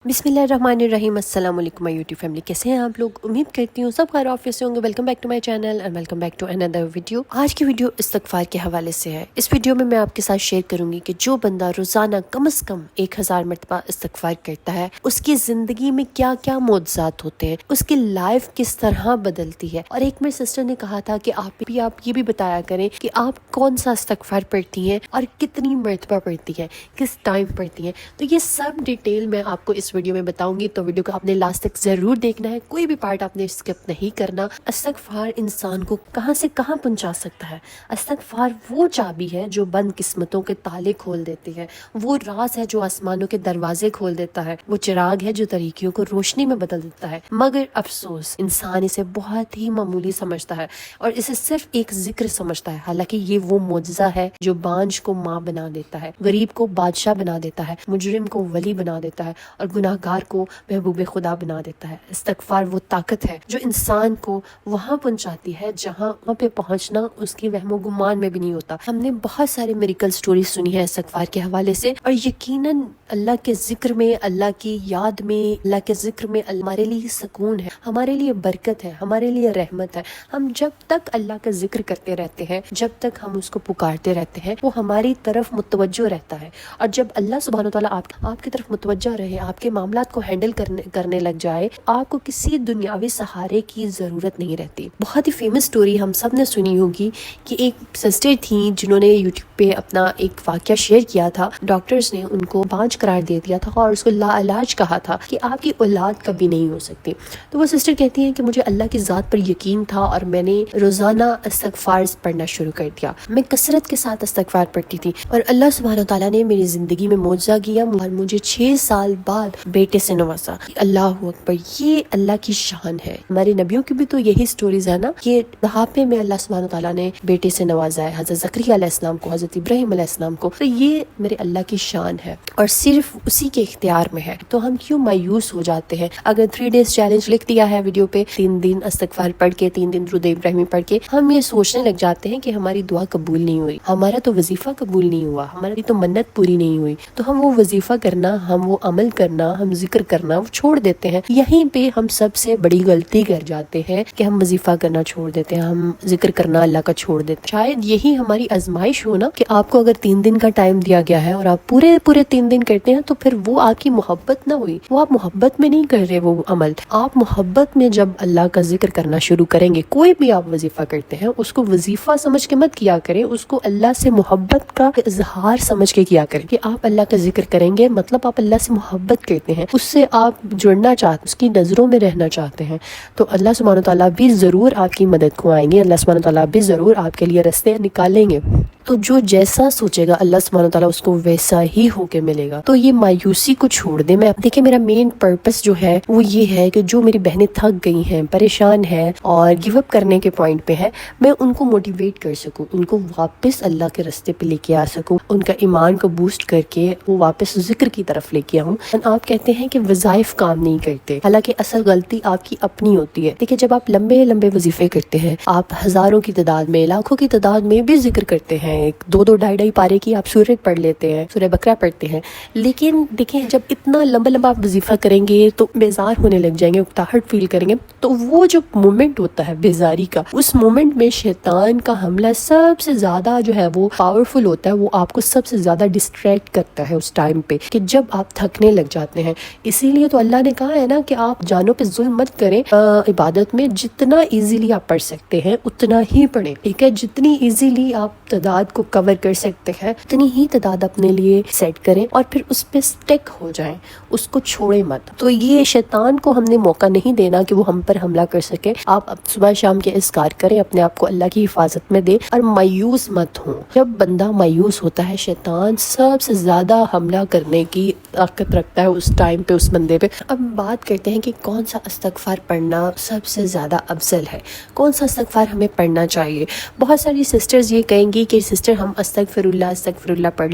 बिस्मिल्लाहिर्रहमानिर्रहीम। अस्सलाम वालेकुम माय यूट्यूब फैमिली, कैसे हैं आप लोग? उम्मीद करती हूँ सब खैर ऑफिस से होंगे। Welcome back to my channel and welcome back to another video. आज की वीडियो इस्तगफार के हवाले से है। इस वीडियो में मैं आपके साथ शेयर करूंगी कि जो बंदा रोजाना कम से कम 1000 मरतबा इस्तगफार करता है उसकी जिंदगी में क्या क्या मोअज़्ज़ात होते हैं, उसकी लाइफ किस तरह बदलती है। और एक मेरी सिस्टर ने कहा था कि आप ये भी बताया करें कि आप कौन सा इस्तगफार पढ़ती हैं और कितनी मरतबा पढ़ती हैं, किस टाइम पढ़ती हैं। तो ये सब डिटेल मैं आपको इस वीडियो में बताऊंगी, तो वीडियो को आपने लास्ट तक जरूर देखना है, कोई भी पार्ट आपने स्किप नहीं करना। इस्तगफार इंसान को कहां से कहां पहुंचा सकता है। इस्तगफार वो चाबी है जो बंद किस्मतों के ताले खोल देती है, वो राज है जो आसमानों के दरवाजे खोल देता है, वो चिराग है जो तरीकियों को रोशनी में बदल देता है। मगर अफसोस इंसान इसे बहुत ही मामूली समझता है और इसे सिर्फ एक जिक्र समझता है। हालांकि ये वो मुआजिजा है जो बांझ को माँ बना देता है, गरीब को बादशाह बना देता है, मुजरिम को वली बना देता है और गुनाहगार को महबूब खुदा बना देता है। इस्तगफार वो ताकत है जो इंसान को वहां पहुंचाती है जहां वहां पे पहुंचना उसकी वहमो गुमान में भी नहीं होता। हमने बहुत सारे मिरेकल स्टोरी सुनी है इस्तगफार के हवाले से, और यकीनन अल्लाह के जिक्र में, अल्लाह की याद में, अल्लाह के जिक्र में हमारे लिए सुकून है, हमारे लिए बरकत है, हमारे लिए रहमत है। हम जब तक अल्लाह का जिक्र करते रहते हैं, जब तक हम उसको पुकारते रहते हैं, वो हमारी तरफ मुतवज्जो रहता है। और जब अल्लाह सुब्हानो तआला आपकी तरफ मुतवज्जो रहे, आपके मामलात को हैंडल करने लग जाए, आपको किसी दुनियावी सहारे की जरूरत नहीं रहती। बहुत ही फेमस स्टोरी हम सब ने सुनी होगी कि एक सिस्टर थी जिन्होंने यूट्यूब पे अपना एक वाकया शेयर किया था। डॉक्टर्स ने उनको बांझ करार दे दिया था और उसको लाइलाज कहा था कि आपकी औलाद कभी नहीं हो सकती। तो वो सिस्टर कहती हैं कि मुझे अल्लाह की ज़ात पर यकीन था और मैंने रोज़ाना इस्तगफार पढ़ना शुरू कर दिया। मैं कसरत के साथ इस्तगफार पढ़ती थी और अल्लाह सुब्हानो तआला ने मेरी ज़िंदगी में मुआज़ा किया और मुझे 6 साल बाद बेटे से नवाजा। अल्लाह अकबर, ये अल्लाह की शान है। हमारे नबियों की भी तो यही स्टोरीज है ना कि बुढ़ापे में अल्लाह सुब्हानो तआला ने बेटे से नवाजा है, हज़रत ज़करिया अलैहिस्सलाम को, हज़रत इब्राहीम अलैहिस्सलाम को। तो ये मेरे अल्लाह की शान है और सिर्फ उसी के इख्तियार में है। तो हम क्यों मायूस हो जाते हैं? अगर 3 डेज चैलेंज लिख दिया है वीडियो पे, 3 दिन इस्तगफार पढ़ के, 3 दिन दुरूद इब्राहिमी पढ़ के, हम ये सोचने लग जाते हैं कि हमारी दुआ कबूल नहीं हुई, हमारा तो वजीफा कबूल नहीं हुआ, हमारी तो मन्नत पूरी नहीं हुई। तो हम वो वजीफा करना, हम वो अमल करना, हम जिक्र करना वो छोड़ देते हैं। यहीं पे हम सबसे बड़ी गलती कर जाते हैं कि हम वजीफा करना छोड़ देते हैं, हम जिक्र करना अल्लाह का छोड़ देते हैं। शायद यही हमारी आजमाइश हो ना कि आपको अगर 3 दिन का टाइम दिया गया है और आप पूरे 3 दिन करते हैं, तो फिर वो आपकी मोहब्बत ना हुई, वो आप मोहब्बत में नहीं कर रहे वो अमल। आप मोहब्बत में जब अल्लाह का जिक्र करना शुरू करेंगे, कोई भी आप वजीफा करते हैं उसको वजीफा समझ के मत किया करें, उसको अल्लाह से मोहब्बत का इजहार समझ के किया करें। कि आप अल्लाह का जिक्र करेंगे मतलब आप अल्लाह से मोहब्बत करते हैं, उससे आप जुड़ना चाहते, उसकी नजरों में रहना चाहते हैं, तो अल्लाह सुब्हानो तआला भी जरूर आपकी मदद को आएंगे, अल्लाह सुब्हानो तआला भी जरूर आपके लिए रास्ते निकालेंगे। तो जो जैसा सोचेगा अल्लाह सुब्हानो तआला उसको वैसा ही होके मिलेगा। तो ये मायूसी को छोड़ दे। मैं देखिए, मेरा मेन पर्पस जो है वो ये है कि जो मेरी बहनें थक गई हैं, परेशान हैं और गिव अप करने के पॉइंट पे है, मैं उनको मोटिवेट कर सकूं, उनको वापस अल्लाह के रास्ते पे लेके आ सकूं, उनका ईमान को बूस्ट करके वो वापस जिक्र की तरफ लेके आऊं। आप कहते हैं कि वज़ाइफ काम नहीं करते, हालांकि असल गलती आपकी अपनी होती है। देखिए, जब आप लंबे लंबे वजीफे करते हैं, आप हजारों की तादाद में, लाखों की तादाद में भी जिक्र करते हैं, 2-2 ढाई पारे की आप सूरत पढ़ लेते हैं, सूरह बकरा पढ़ते हैं, लेकिन देखिए जब इतना लंबा लंबा आप वजीफा करेंगे तो बेजार होने लग जाएंगे, उकताहट फील करेंगे। तो वो जो मोमेंट होता है बेजारी का, उस मोमेंट में शैतान का हमला सबसे ज्यादा जो है वो पावरफुल होता है, वो आपको सबसे ज्यादा डिस्ट्रैक्ट करता है उस टाइम पे कि जब आप थकने लग जाते हैं। इसीलिए तो अल्लाह ने कहा है ना कि आप जानों पे जुल्म मत करें, इबादत में जितना इजीली आप पढ़ सकते हैं उतना ही पढ़ें, ठीक है? जितनी इजीली आप तादाद को कवर कर सकते हैं उतनी ही तादाद अपने लिए सेट करें और फिर उस पे स्टिक हो जाएं, उसको छोड़े मत। तो ये शैतान को हमने मौका नहीं देना कि वो हम पर हमला कर सके। आप सुबह शाम के इज़कार करें, अपने आप को अल्लाह की हिफाजत में दें और मायूस मत हो। जब बंदा मायूस होता है, शैतान सबसे ज्यादा हमला करने की ताकत रखता है उस टाइम पे उस बंदे पे। अब बात करते हैं कि कौन सा इस्तगफार पढ़ना सबसे ज्यादा अफजल है, कौन सा इस्तगफार हमें पढ़ना चाहिए। बहुत सारी सिस्टर्स ये कहेंगी कि सिस्टर हम अस्तगफिरुल्लाह पढ़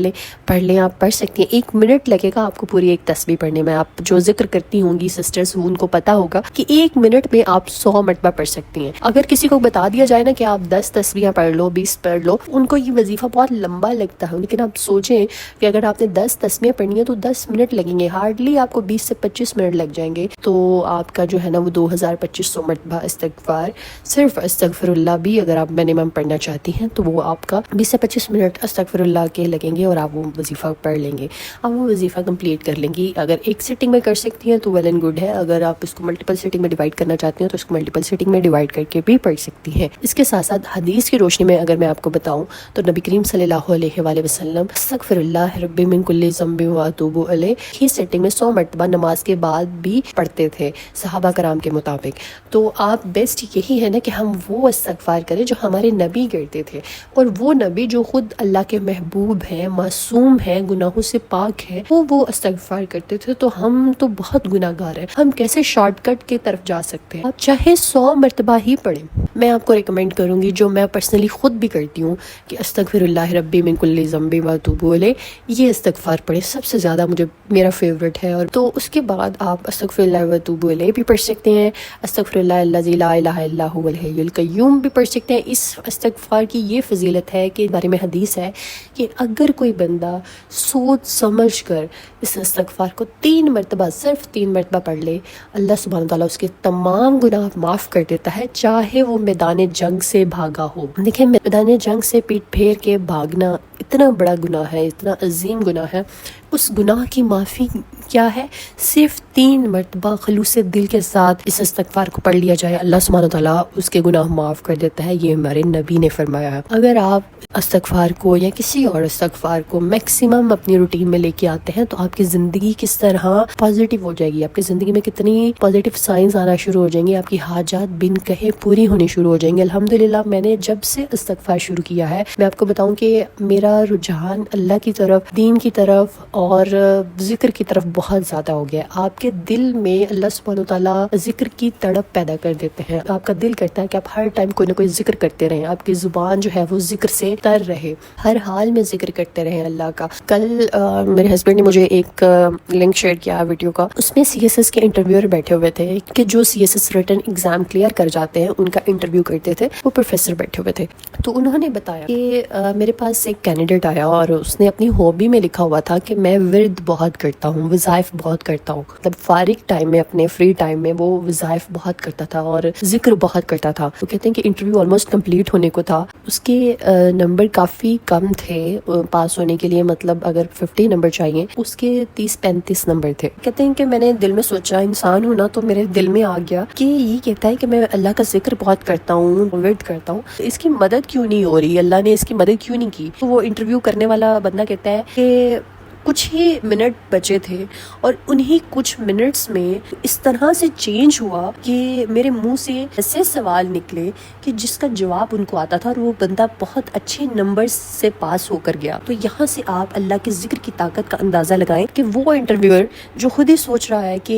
लें। आप पढ़ सकती हैं, 1 मिनट लगेगा आपको पूरी एक तस्बीह पढ़ने में। आप जो जिक्र करती होंगी सिस्टर्स, उनको पता होगा कि 1 मिनट में आप 100 मरतबा पढ़ सकती हैं। अगर किसी को बता दिया जाए ना कि आप 10 तस्बीह पढ़ लो, 20 पढ़ लो, उनको ये वजीफा बहुत लंबा लगता है। लेकिन आप सोचें कि अगर आपने 10 तस्बीह पढ़नी है तो 10 मिनट लगेंगे, हार्डली हार्डली आपको 20 से 25 मिनट लग जाएंगे, तो आपका जो है ना वो 2500 मरतबा इस्तगफार, सिर्फ अस्तगफिरुल्लाह भी अगर आप मिनिमम पढ़ना चाहती हैं तो वो आपका 20 से 25 मिनट अस्तगफिरुल्लाह के लगेंगे और आप वो वजीफ़ा पढ़ लेंगे, आप वो वजीफ़ा कंप्लीट कर लेंगी। अगर एक सिटिंग में कर सकती हैं तो वेल एंड गुड है, अगर आप इसको मल्टीपल सिटिंग में डिवाइड करना चाहती हैं तो इसको मल्टीपल सिटिंग में डिवाइड करके भी पढ़ सकती हैं। इसके साथ साथ हदीस की रोशनी में अगर मैं आपको बताऊं तो नबी करीम सल्लल्लाहु अलैहि वसल्लम अस्तगफिरुल्लाह रब्बी मिन कुल्ली ज़ंबि व अतूबु अलैह ही सेटिंग में 100 मरतबा नमाज के बाद भी पढ़ते थे सहाबा कराम के मुताबिक। तो आप बेस्ट यही है ना कि हम वो इस्तगफार करें जो हमारे नबी करते थे, और वो नबी जो खुद अल्लाह के महबूब हैं, मासूम हैं, गुनाहों से पाक है, वो इस्तगफार करते थे। तो हम तो बहुत गुनाहगार हैं, हम कैसे शॉर्टकट की तरफ जा सकते हैं? आप चाहे 100 मरतबा ही पढ़ें। मैं आपको रिकमेंड करूंगी, जो मैं पर्सनली खुद भी करती हूँ, कि अस्तगफिरुल्लाह रब्बी मिन कुल्ली ज़ंबि व अतूबु अलैह, ये इस्तगफार पढ़ें, सबसे ज़्यादा मुझे मेरा फेवरेट है। और तो उसके बाद आप अस्तगफिरुल्लाह व अतूबु अलैह भी पढ़ सकते हैं, अस्तगफिरुल्लाह अल्लज़ी ला इलाहा इल्ला हुवल हय्युल क़य्यूम भी पढ़ सकते हैं। इस इस्तगफार की ये फजीलत है कि बारे में हदीस है कि अगर कोई बंदा सोच समझ कर इस इस्तगफार को 3 मरतबा, सिर्फ 3 मरतबा पढ़ ले, अल्लाह सुब्हानहू तआला उसके तमाम गुनाह माफ़ कर देता है, चाहे वो मैदान जंग से भागा हो। देखिए, मैदान जंग से पीठ फेर के भागना इतना बड़ा गुनाह है, इतना अजीम गुनाह है। उस गुनाह की माफ़ी क्या है? सिर्फ 3 मरतबा खलूस दिल के साथ इस इस्तगफार को पढ़ लिया जाए, अल्लाह सुब्हानहू तआला उसके गुनाह माफ़ कर देता है। ये हमारे नबी ने फरमाया है। अगर आप इस्तगफार को या किसी और इस्तगफार को मैक्सिमम अपनी रूटीन में लेके आते हैं तो आपकी ज़िंदगी किस तरह पॉजिटिव हो जाएगी, आपकी ज़िंदगी में कितनी पॉजिटिव साइंस आना शुरू हो जाएंगे, आपकी हाजात बिन कहे पूरी होनी शुरू हो जाएंगी। अल्हम्दुलिल्लाह, मैंने जब से इस्तगफार शुरू किया है, मैं आपको बताऊं कि मेरा रुझान अल्लाह की तरफ, दीन की तरफ और जिक्र की तरफ बहुत ज़्यादा हो गया। आपके दिल में अल्लाह सुब्हानहू तआला जिक्र की तड़प पैदा कर देते हैं, आपका दिल करता है कि आप हर टाइम कोई ना कोई जिक्र करते रहें, आपकी ज़ुबान जो है वो जिक्र से तर रहे, हर हाल में जिक्र करते रहें अल्लाह का। कल मेरे हस्बैंड ने मुझे एक लिंक शेयर किया वीडियो का, उसमें CSS के इंटरव्यूअर बैठे हुए थे कि जो CSS रिटन एग्जाम क्लियर कर जाते हैं उनका इंटरव्यू करते थे, वो प्रोफेसर बैठे हुए थे। तो उन्होंने बताया कि मेरे पास एक कैंडिडेट आया और उसने अपनी हॉबी में लिखा हुआ था कि मैं विर्द बहुत करता हूँ, वज़ाइफ बहुत करता हूँ। मतलब फारिग टाइम में, अपने फ्री टाइम में वो वज़ाइफ बहुत करता था और जिक्र बहुत करता था। वो कहते हैं कि इंटरव्यू ऑलमोस्ट कंप्लीट होने को था, उसके नंबर काफ़ी कम थे पास होने के लिए, मतलब अगर 50 नंबर चाहिए उसके 30-35 नंबर थे। कहते हैं कि मैंने दिल में सोचा, इंसान हूँ ना, तो मेरे दिल में आ गया कि ये कहता है कि मैं अल्लाह का जिक्र बहुत करता हूँ, विर्द करता हूँ, इसकी मदद क्यों नहीं हो रही, अल्लाह ने इसकी मदद क्यों नहीं की। तो वो इंटरव्यू करने वाला बंदा कहता है कि कुछ ही मिनट बचे थे और उन्हीं कुछ मिनट्स में इस तरह से चेंज हुआ कि मेरे मुंह से ऐसे सवाल निकले कि जिसका जवाब उनको आता था और वो बंदा बहुत अच्छे नंबर से पास होकर गया। तो यहाँ से आप अल्लाह के जिक्र की ताकत का अंदाज़ा लगाएं कि वो इंटरव्यूअर जो खुद ही सोच रहा है कि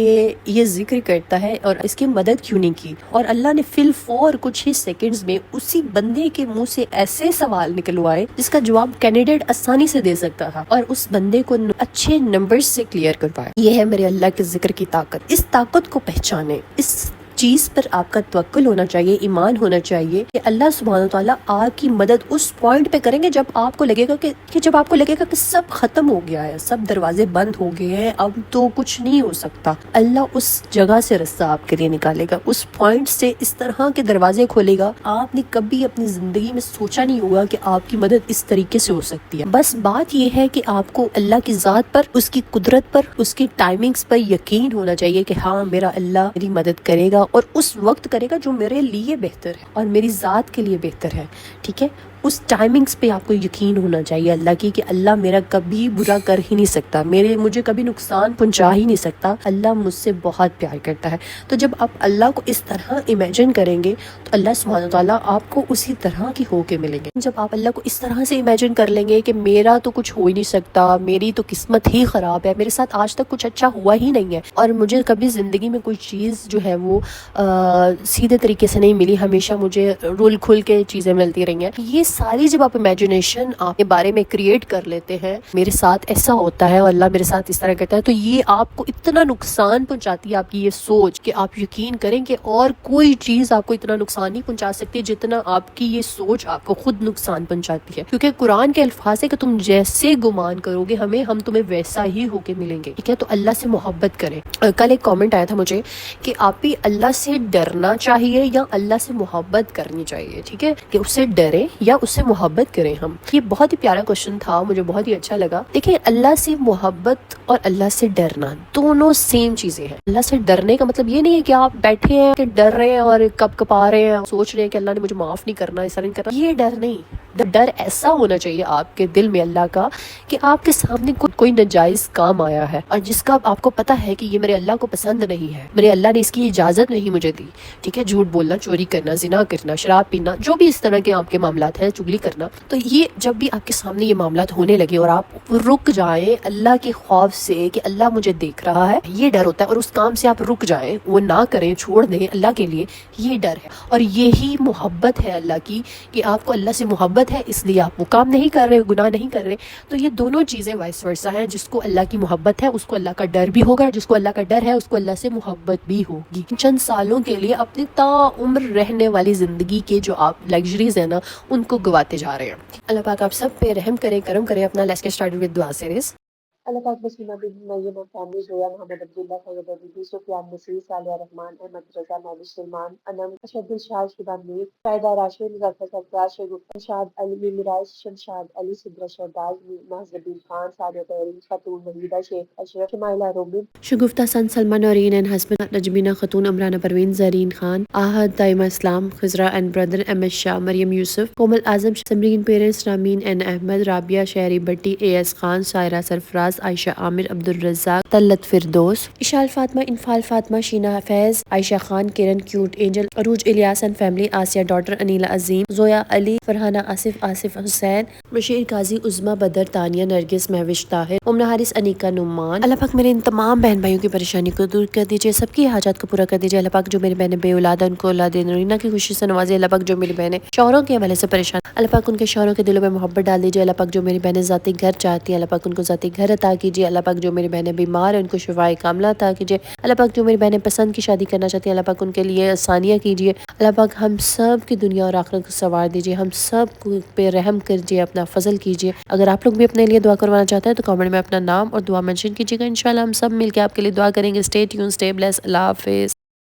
ये जिक्र करता है और इसकी मदद क्यों नहीं की, और अल्लाह ने फिल कुछ ही सेकेंड्स में उसी बंदे के मुँह से ऐसे सवाल निकलवाए जिसका जवाब कैंडिडेट आसानी से दे सकता था और उस बंदे को अच्छे नंबर से क्लियर करवाया। ये है मेरे अल्लाह के जिक्र की ताकत। इस ताकत को पहचाने, इस चीज़ पर आपका तवक्कुल होना चाहिए, ईमान होना चाहिए कि अल्लाह सुब्हानहू तआला आपकी मदद उस पॉइंट पे करेंगे जब आपको लगेगा कि जब आपको लगेगा कि सब खत्म हो गया है, सब दरवाजे बंद हो गए हैं, अब तो कुछ नहीं हो सकता। अल्लाह उस जगह से रास्ता आपके लिए निकालेगा, उस पॉइंट से इस तरह के दरवाजे खोलेगा आपने कभी अपनी जिंदगी में सोचा नहीं होगा कि आपकी मदद इस तरीके से हो सकती है। बस बात यह है कि आपको अल्लाह की ज़ात पर, उसकी कुदरत पर, उसकी टाइमिंग्स पर यकीन होना चाहिए कि हाँ, मेरा अल्लाह मेरी मदद करेगा और उस वक्त करेगा जो मेरे लिए बेहतर है और मेरी ज़ात के लिए बेहतर है। ठीक है, उस टाइमिंग्स पे आपको यकीन होना चाहिए अल्लाह की कि अल्लाह मेरा कभी बुरा कर ही नहीं सकता, मुझे कभी नुकसान पहुंचा ही नहीं सकता, अल्लाह मुझसे बहुत प्यार करता है। तो जब आप अल्लाह को इस तरह इमेजिन करेंगे तो अल्लाह सुब्हानहू तआला आपको उसी तरह की होके मिलेंगे। जब आप अल्लाह को इस तरह से इमेजिन कर लेंगे कि मेरा तो कुछ हो ही नहीं सकता, मेरी तो किस्मत ही ख़राब है, मेरे साथ आज तक कुछ अच्छा हुआ ही नहीं है और मुझे कभी ज़िंदगी में कोई चीज़ जो है वो सीधे तरीके से नहीं मिली, हमेशा मुझे रुल खुल के चीज़ें मिलती रही हैं, ये ساری جب آپ امیجنیشن آپ کے بارے میں کریٹ کر لیتے ہیں، میرے ساتھ ایسا ہوتا ہے اور اللہ میرے ساتھ اس طرح کرتا ہے، تو یہ آپ کو اتنا نقصان پہنچاتی ہے آپ کی یہ سوچ کہ آپ یقین کریں کہ اور کوئی چیز آپ کو اتنا نقصان نہیں پہنچا سکتی جتنا آپ کی یہ سوچ آپ کو خود نقصان پہنچاتی ہے. کیونکہ قرآن کے الفاظ ہے کہ تم جیسے گمان کرو گے ہم تمہیں ویسا ہی ہو کے ملیں گے. ٹھیک ہے، تو اللہ سے محبت کریں. کل ایک کامنٹ آیا تھا مجھے کہ آپ بھی اللہ سے ڈرنا چاہیے یا اللہ سے محبت کرنی چاہیے. ٹھیک ہے، کہ اس سے ڈریں یا اس سے محبت کریں. ہم یہ بہت ہی پیارا کوشچن تھا، مجھے بہت ہی اچھا لگا. دیکھیں، اللہ سے محبت اور اللہ سے ڈرنا دونوں سیم چیزیں ہیں. اللہ سے ڈرنے کا مطلب یہ نہیں ہے کہ آپ بیٹھے ہیں کہ ڈر رہے ہیں اور کپ کپا رہے ہیں، سوچ رہے ہیں کہ اللہ نے مجھے معاف نہیں کرنا، ایسا نہیں کرنا. یہ ڈر نہیں. ڈر ایسا ہونا چاہیے آپ کے دل میں اللہ کا کہ آپ کے سامنے کوئی ناجائز کام آیا ہے اور جس کا آپ کو پتا ہے کہ یہ میرے اللہ کو پسند نہیں ہے، میرے اللہ نے اس کی اجازت نہیں مجھے دی. ٹھیک ہے، جھوٹ بولنا، چوری کرنا، زنا کرنا، شراب پینا، جو بھی اس طرح کے آپ کے معاملات ہیں، چغلی کرنا. تو یہ جب بھی آپ کے سامنے یہ معاملات ہونے لگے اور آپ رک جائیں اللہ کے خوف سے کہ اللہ مجھے دیکھ رہا ہے، یہ ڈر ہوتا ہے. اور اس کام سے آپ رک جائیں، وہ نہ کریں، چھوڑ دیں اللہ کے لیے، یہ ڈر ہے. اور یہی محبت ہے اللہ کی کہ آپ کو اللہ سے محبت ہے، اس لیے آپ وہ کام نہیں کر رہے، گناہ نہیں کر رہے. تو یہ دونوں چیزیں وائس ورسا ہیں. جس کو اللہ کی محبت ہے اس کو اللہ کا ڈر بھی ہوگا، جس کو اللہ کا ڈر ہے اس کو اللہ سے محبت بھی ہوگی. چند سالوں کے لیے اپنی تا عمر رہنے والی زندگی کے جو آپ لگژریز ہیں نا، ان کو گواتے جا رہے ہیں. اللہ پاک آپ سب پہ رحم کرے، کرم کرے. اپنا لیٹس گیٹ اسٹارٹڈ ود دعا سیریز. اللہ پاک بسمہ بن مریم فیملی زویا محمد عبداللہ سید علی سفیان نصیر صالح رحمان احمد رضا مہدی سلمان انم اشد الشاہ شبان میر قائدہ راشد ظفر سرفراز شگفتہ شاد علی مراج شمشاد علی صدر شہباز محض الدین خان سعادت علی Khatoon Waheeda Sheikh Ashraf Shumaila Robin Shagufta son Salman Nooreen and husband Najmina Khatoon Imrana Parveen Zareen Khan Ahad Daima Islam Khazra and brother M S Shah Maryam Yousuf Komal Azam Samreen parents Rameen and Ahmed Rabia Shehri بٹی اے ایس خان سائرہ سرفراز عائشہ عامر عبدالرزاق طلت فردوس اشال فاطمہ انفال فاطمہ شینہ فیض عائشہ خان کرن cute angel Urooj Ilyas and family Asiya daughter Aneela Azeem Zoya Ali Farhana Asif Hussain Bashir Qazi Uzma بدر تانیہ نرگس مہوش طاہر امنہ حارث انیکا نعمان. اللہ پاک میرے ان تمام بہن بھائیوں کی پریشانی کو دور کر دیجیے، سب کی حاجات کو پورا کر دیجیے. اللہ پاک جو میری بہنیں بے اولاد ہیں ان کو اولاد نرینہ کی خوشی سے نوازے. اللہ پاک جو میری بہنیں شوہروں کے حوالے سے پریشان، اللہ پاک ان کے شوہروں کے دلوں میں محبت ڈال دیجیے. اللہ پاک جو میری بہنیں ذاتی گھر چاہتی ہیں، اللہ پاک ان کو ذاتی گھر عطا کیجیے. اللہ پاک جو میری بہنیں بیمار ہیں ان کو شفائے کاملہ عطا کیجیے. اللہ پاک جو میری بہنیں پسند کی شادی کرنا چاہتی ہیں، اللہ پاک ان کے لیے آسانیاں کیجیے. اللہ پاک ہم سب کی دنیا اور آخرت کو سنوار دیجیے، ہم سب پہ رحم کیجیے، اپنا فضل کیجیے. اگر آپ لوگ بھی اپنے لیے دعا کروانا چاہتے ہیں تو کامنٹ میں اپنا نام اور دعا منشن کیجیے گا. انشاءاللہ ہم سب مل کے آپ کے لیے دعا کریں گے. Stay tuned, stay blessed. اللہ حافظ.